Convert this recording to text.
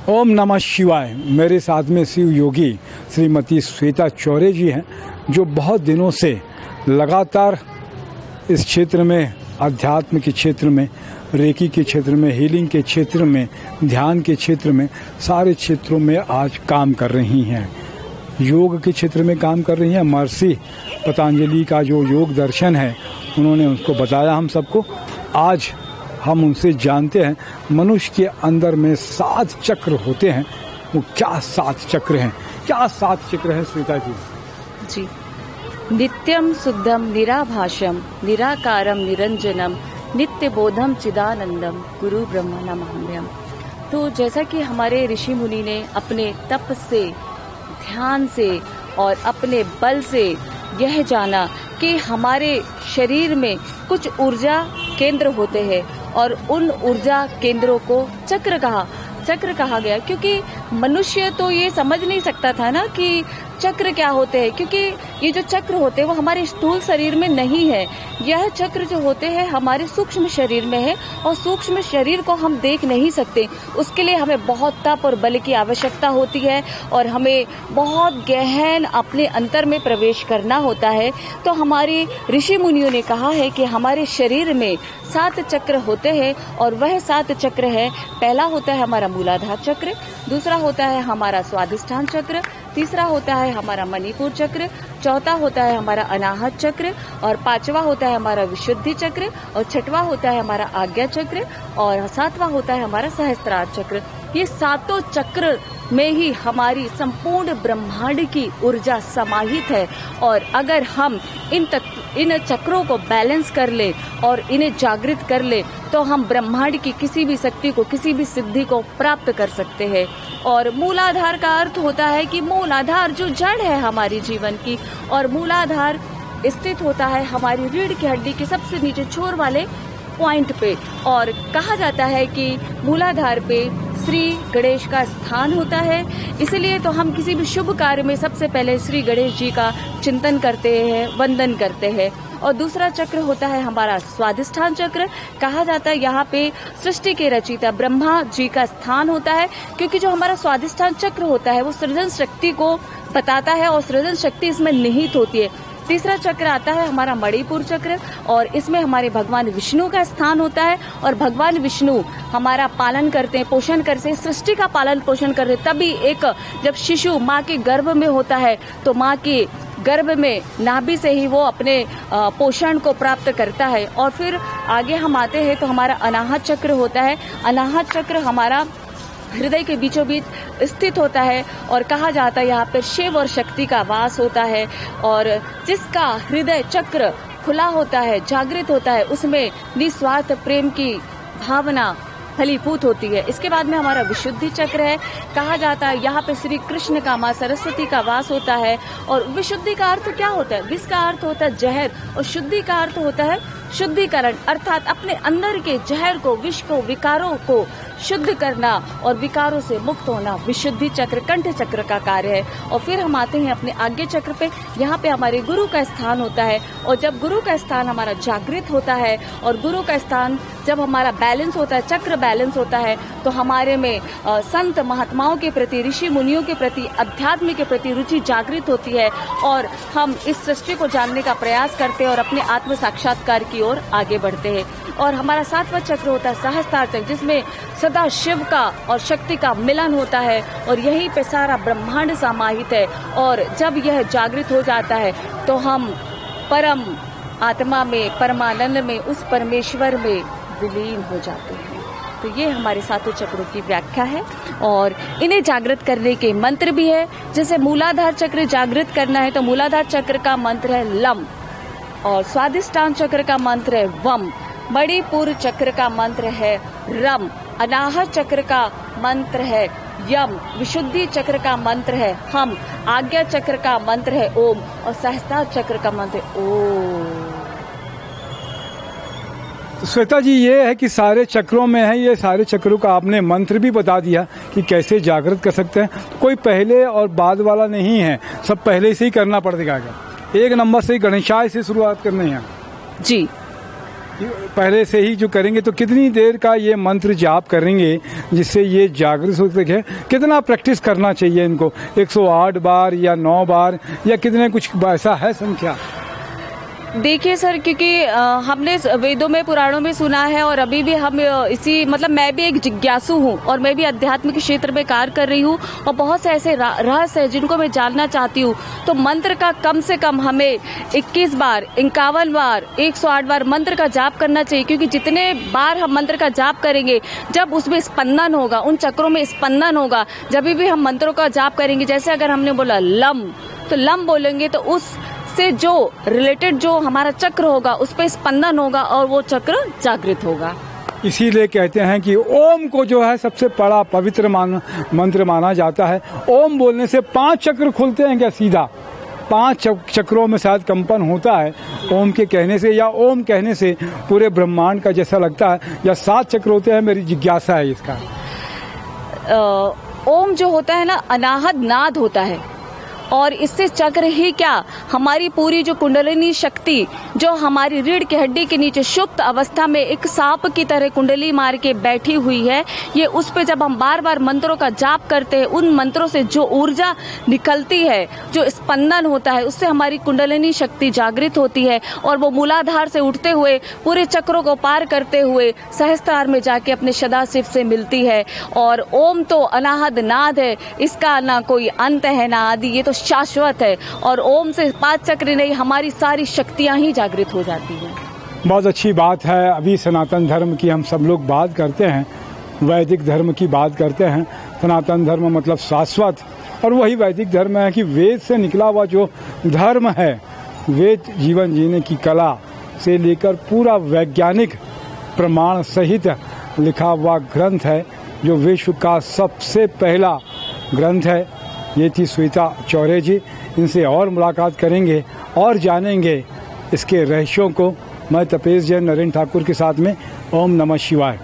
ओम नमः शिवाय। मेरे साथ में शिव योगी श्रीमती श्वेता चौरे जी हैं, जो बहुत दिनों से लगातार इस क्षेत्र में, अध्यात्म के क्षेत्र में, रेकी के क्षेत्र में, हीलिंग के क्षेत्र में, ध्यान के क्षेत्र में, सारे क्षेत्रों में आज काम कर रही हैं। योग के क्षेत्र में काम कर रही हैं। महर्षि पतंजलि का जो योग दर्शन है, उन्होंने उसको बताया हम सबको। आज हम उनसे जानते हैं मनुष्य के अंदर में 7 चक्र होते हैं। वो क्या 7 चक्र हैं, क्या 7 चक्र हैं श्वेता जी? जी, नित्यम शुद्धम निराभाषम निराकारम निरंजनम नित्य बोधम चिदानंदम गुरु ब्रह्मा नमाम्यहम्। तो जैसा कि हमारे ऋषि मुनि ने अपने तप से, ध्यान से और अपने बल से यह जाना कि हमारे शरीर में कुछ ऊर्जा केंद्र होते हैं और उन ऊर्जा केंद्रों को चक्र कहा गया, क्योंकि मनुष्य तो ये समझ नहीं सकता था ना कि चक्र क्या होते हैं, क्योंकि ये जो चक्र होते हैं वो हमारे स्थूल शरीर में नहीं है। यह चक्र जो होते हैं हमारे सूक्ष्म शरीर में है और सूक्ष्म शरीर को हम देख नहीं सकते। उसके लिए हमें बहुत तप और बल की आवश्यकता होती है और हमें बहुत गहन अपने अंतर में प्रवेश करना होता है। तो हमारे ऋषि मुनियों ने कहा है कि हमारे शरीर में 7 चक्र होते हैं और वह 7 चक्र है, पहला होता है हमारा मूलाधार चक्र, दूसरा होता है हमारा स्वादिष्ठान चक्र, तीसरा होता है हमारा मणिपुर चक्र, चौथा होता है हमारा अनाहत चक्र और 5वां होता है हमारा विशुद्धि चक्र और 6वां होता है हमारा आज्ञा चक्र और 7वां होता है हमारा सहस्त्रार चक्र। ये 7 चक्र में ही हमारी संपूर्ण ब्रह्मांड की ऊर्जा समाहित है और अगर हम इन चक्रों को बैलेंस कर ले और इन्हें जागृत कर ले तो हम ब्रह्मांड की किसी भी शक्ति को, किसी भी सिद्धि को प्राप्त कर सकते हैं। और मूलाधार का अर्थ होता है कि मूलाधार जो जड़ है हमारी जीवन की, और मूलाधार स्थित होता है हमारी रीढ़ की हड्डी के सबसे नीचे छोर वाले पॉइंट पे। और कहा जाता है कि मूलाधार पे श्री गणेश का स्थान होता है, इसलिए तो हम किसी भी शुभ कार्य में सबसे पहले श्री गणेश जी का चिंतन करते हैं, वंदन करते हैं। और दूसरा चक्र होता है हमारा स्वादिष्ठान चक्र। कहा जाता है यहाँ पे सृष्टि के रचयिता ब्रह्मा जी का स्थान होता है, क्योंकि जो हमारा स्वादिष्ठान चक्र होता है वो सृजन शक्ति को बताता है और सृजन शक्ति इसमें निहित होती है। तीसरा चक्र आता है हमारा मणिपुर चक्र और इसमें हमारे भगवान विष्णु का स्थान होता है और भगवान विष्णु हमारा पालन करते हैं, पोषण करते हैं, सृष्टि का पालन पोषण करते हैं। तभी एक जब शिशु माँ के गर्भ में होता है तो माँ के गर्भ में नाभि से ही वो अपने पोषण को प्राप्त करता है। और फिर आगे हम आते हैं तो हमारा अनाहत चक्र होता है। अनाहत चक्र हमारा हृदय के बीचों बीच स्थित होता है और कहा जाता है यहाँ पर शिव और शक्ति का वास होता है और जिसका हृदय चक्र खुला होता है, जागृत होता है, उसमें निस्वार्थ प्रेम की भावना फलीभूत होती है। इसके बाद में हमारा विशुद्धि चक्र है। कहा जाता है यहाँ पे श्री कृष्ण का, माँ सरस्वती का वास होता है। और विशुद्धि का अर्थ क्या होता है? विष का अर्थ होता है जहर और शुद्धि का अर्थ होता है शुद्धिकरण, अर्थात अपने अंदर के जहर को, विष को, विकारों को शुद्ध करना और विकारों से मुक्त होना विशुद्धि चक्र, कंठ चक्र का कार्य है। और फिर हम आते हैं अपने आज्ञा चक्र पे। यहाँ पे हमारे गुरु का स्थान होता है और जब गुरु का स्थान हमारा जागृत होता है और गुरु का स्थान जब हमारा बैलेंस होता है, चक्र बैलेंस होता है, तो हमारे में संत महात्माओं के प्रति, ऋषि मुनियों के प्रति, अध्यात्म के प्रति रुचि जागृत होती है और हम इस सृष्टि को जानने का प्रयास करते हैं और अपने आत्म साक्षात्कार की ओर आगे बढ़ते हैं। और हमारा 7वां चक्र होता है सहस्त्रार चक्र, जिसमें सदा शिव का और शक्ति का मिलन होता है और यहीं पे सारा ब्रह्मांड समाहित है। और जब यह जागृत हो जाता है तो हम परम आत्मा में, परमानंद में, उस परमेश्वर में विलीन हो जाते हैं। तो ये हमारे 7 चक्रों की व्याख्या है और इन्हें जागृत करने के मंत्र भी है। जैसे मूलाधार चक्र जागृत करना है तो मूलाधार चक्र का मंत्र है लम और स्वादिष्ठान चक्र का मंत्र है वम, मणिपुर चक्र का मंत्र है रम, अनाहत चक्र का मंत्र है यम, विशुद्धि चक्र का मंत्र है हम, आज्ञा चक्र का मंत्र है ओम और सहस्त्रार चक्र का मंत्र है ओम। श्वेता जी, ये है कि सारे चक्रों में है, ये सारे चक्रों का आपने मंत्र भी बता दिया कि कैसे जागृत कर सकते हैं। कोई पहले और बाद वाला नहीं है, सब पहले से ही करना पड़ेगा। 1 नंबर से गणेशाय से शुरुआत करनी है। जी, पहले से ही जो करेंगे तो कितनी देर का ये मंत्र जाप करेंगे जिससे ये जागृत हो सके? कितना प्रैक्टिस करना चाहिए इनको? 108 बार या 9 बार या कितने, कुछ ऐसा है संख्या? देखिए सर, क्योंकि हमने वेदों में, पुराणों में सुना है और अभी भी हम इसी, मतलब मैं भी एक जिज्ञासु हूँ और मैं भी आध्यात्मिक क्षेत्र में कार्य कर रही हूँ और बहुत से ऐसे रहस्य हैं जिनको मैं जानना चाहती हूँ। तो मंत्र का कम से कम हमें 21 बार, 51 बार, 108 बार मंत्र का जाप करना चाहिए, क्योंकि जितने बार हम मंत्र का जाप करेंगे, जब उसमें स्पंदन होगा, उन चक्रों में स्पंदन होगा, जब भी हम मंत्रों का जाप करेंगे, जैसे अगर हमने बोला लम, तो लम बोलेंगे तो उस से जो रिलेटेड जो हमारा चक्र होगा उस पर स्पंदन होगा और वो चक्र जागृत होगा। इसीलिए कहते हैं कि ओम को जो है सबसे बड़ा पवित्र मंत्र माना जाता है। ओम बोलने से 5 चक्र खुलते हैं क्या? सीधा 5 चक्रों में शायद कंपन होता है ओम के कहने से, या ओम कहने से पूरे ब्रह्मांड का जैसा लगता है, या 7 चक्र होते हैं? मेरी जिज्ञासा है इसका। ओम जो होता है ना, अनाहत नाद होता है, और इससे चक्र ही क्या, हमारी पूरी जो कुंडलिनी शक्ति जो हमारी रीढ़ की हड्डी के नीचे सुप्त अवस्था में एक सांप की तरह कुंडली मार के बैठी हुई है, ये उस पे जब हम बार बार मंत्रों का जाप करते हैं, उन मंत्रों से जो ऊर्जा निकलती है, जो स्पंदन होता है, उससे हमारी कुंडलिनी शक्ति जागृत होती है और वो मूलाधार से उठते हुए पूरे चक्रों को पार करते हुए सहस्त्रार में जाके अपने सदाशिव से मिलती है। और ओम तो अनाहद नाद है, इसका ना कोई अंत है ना आदि, ये तो शाश्वत है, और ओम से 5 चक्र नहीं, हमारी सारी शक्तियां ही जागृत हो जाती हैं। बहुत अच्छी बात है। अभी सनातन धर्म की हम सब लोग बात करते हैं, वैदिक धर्म की बात करते हैं। सनातन धर्म मतलब शाश्वत, और वही वैदिक धर्म है कि वेद से निकला हुआ जो धर्म है, वेद जीवन जीने की कला से लेकर पूरा वैज्ञानिक प्रमाण सहित लिखा हुआ ग्रंथ है, जो विश्व का सबसे पहला ग्रंथ है। ये थी श्वेता चौरे जी। इनसे और मुलाकात करेंगे और जानेंगे इसके रहस्यों को। मैं तपेश जैन नरेंद्र ठाकुर के साथ में। ओम नमः शिवाय।